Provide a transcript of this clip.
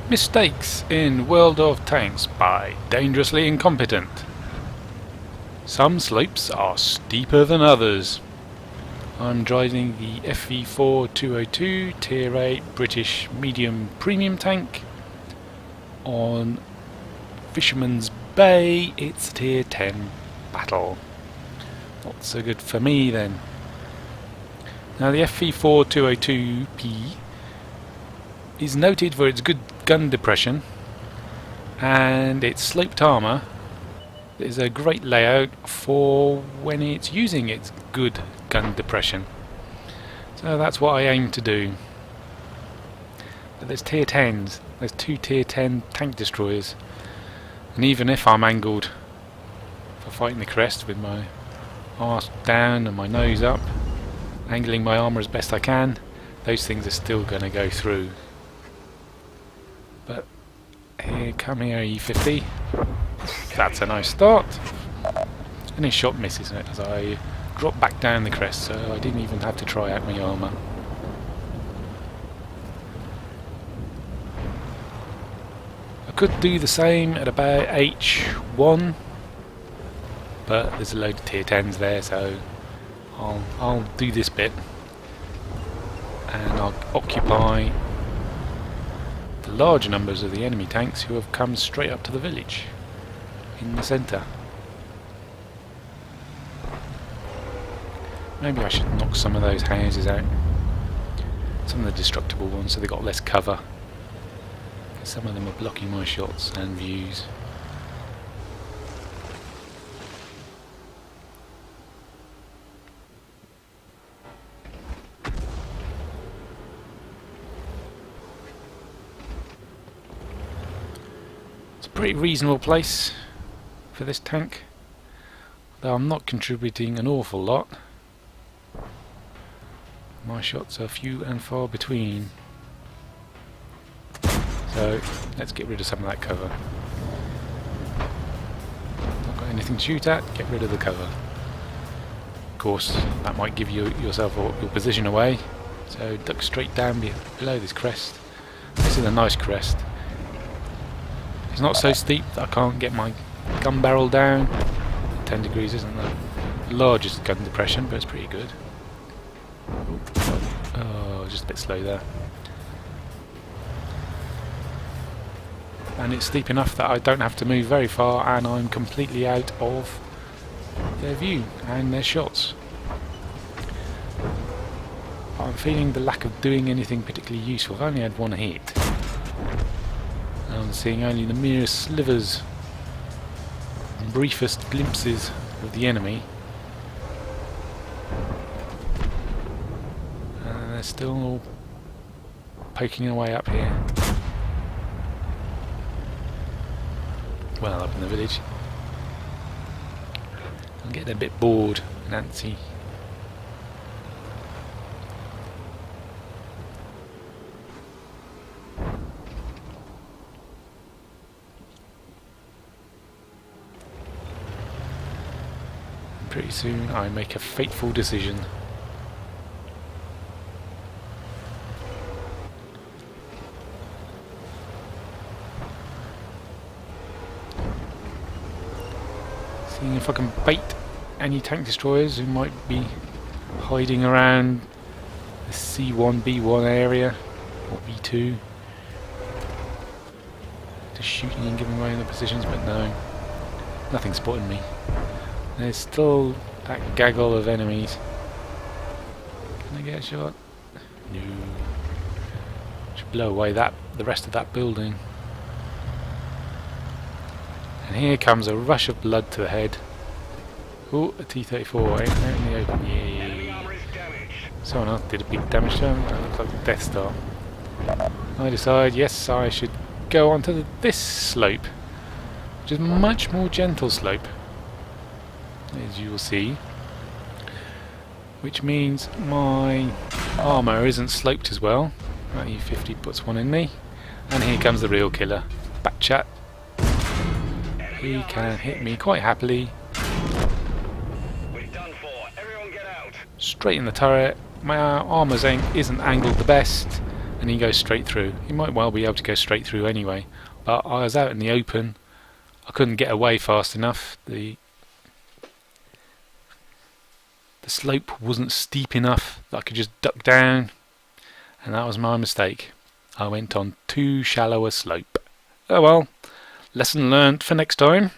Mistakes in World of Tanks by Dangerously Incompetent. Some slopes are steeper than others. I'm driving the FV4202 Tier 8 British medium premium tank on Fisherman's Bay. It's Tier 10 battle. Not so good for me then. Now the FV4202P is noted for its good gun depression and its sloped armour is a great layout for when it's using its good gun depression. So that's what I aim to do. But there's tier 10s, there's two tier 10 tank destroyers, and even if I'm angled for fighting the crest with my arse down and my nose up, angling my armour as best I can, those things are still going to go through. But here, come here, E50. That's a nice start. And his shot misses it as I drop back down the crest, so I didn't even have to try out my armour. I could do the same at about H1, but there's a load of tier 10s there, so I'll do this bit and I'll occupy the larger numbers of the enemy tanks who have come straight up to the village in the centre. Maybe I should knock some of those houses out, some of the destructible ones, so they got less cover. Some of them are blocking my shots and views. Pretty reasonable place for this tank, though I'm not contributing an awful lot. My shots are few and far between, so let's get rid of some of that cover. Not got anything to shoot at, get rid of the cover. Of course that might give yourself your position away, so duck straight down below this crest. This is a nice crest. It's not so steep that I can't get my gun barrel down. 10 degrees isn't the largest gun depression, but it's pretty good. Oh, just a bit slow there. And it's steep enough that I don't have to move very far and I'm completely out of their view and their shots. I'm feeling the lack of doing anything particularly useful. I've only had one hit. I'm seeing only the merest slivers and briefest glimpses of the enemy, and they're still all poking away up here. Well, up in the village. I'm getting a bit bored and antsy. Pretty soon I make a fateful decision. Seeing if I can bait any tank destroyers who might be hiding around the C1, B1 area, or B2. Just shooting and giving away the positions, but no, nothing spotting me. There's still that gaggle of enemies. Can I get a shot? No. Should blow away the rest of that building. And here comes a rush of blood to the head. Oh, a T-34 out in the open. Yay. Someone else did a big damage to him. That looks like a Death Star. I decide, yes, I should go onto this slope, which is a much more gentle slope, as you will see, which means my armour isn't sloped as well. That E50 puts one in me, and here comes the real killer. Back chat. He can hit me quite happily. Straight in the turret. My armour isn't angled the best, and he goes straight through. He might well be able to go straight through anyway, but I was out in the open. I couldn't get away fast enough. The slope wasn't steep enough that I could just duck down, and that was my mistake. I went on too shallow a slope. Oh well, lesson learnt for next time.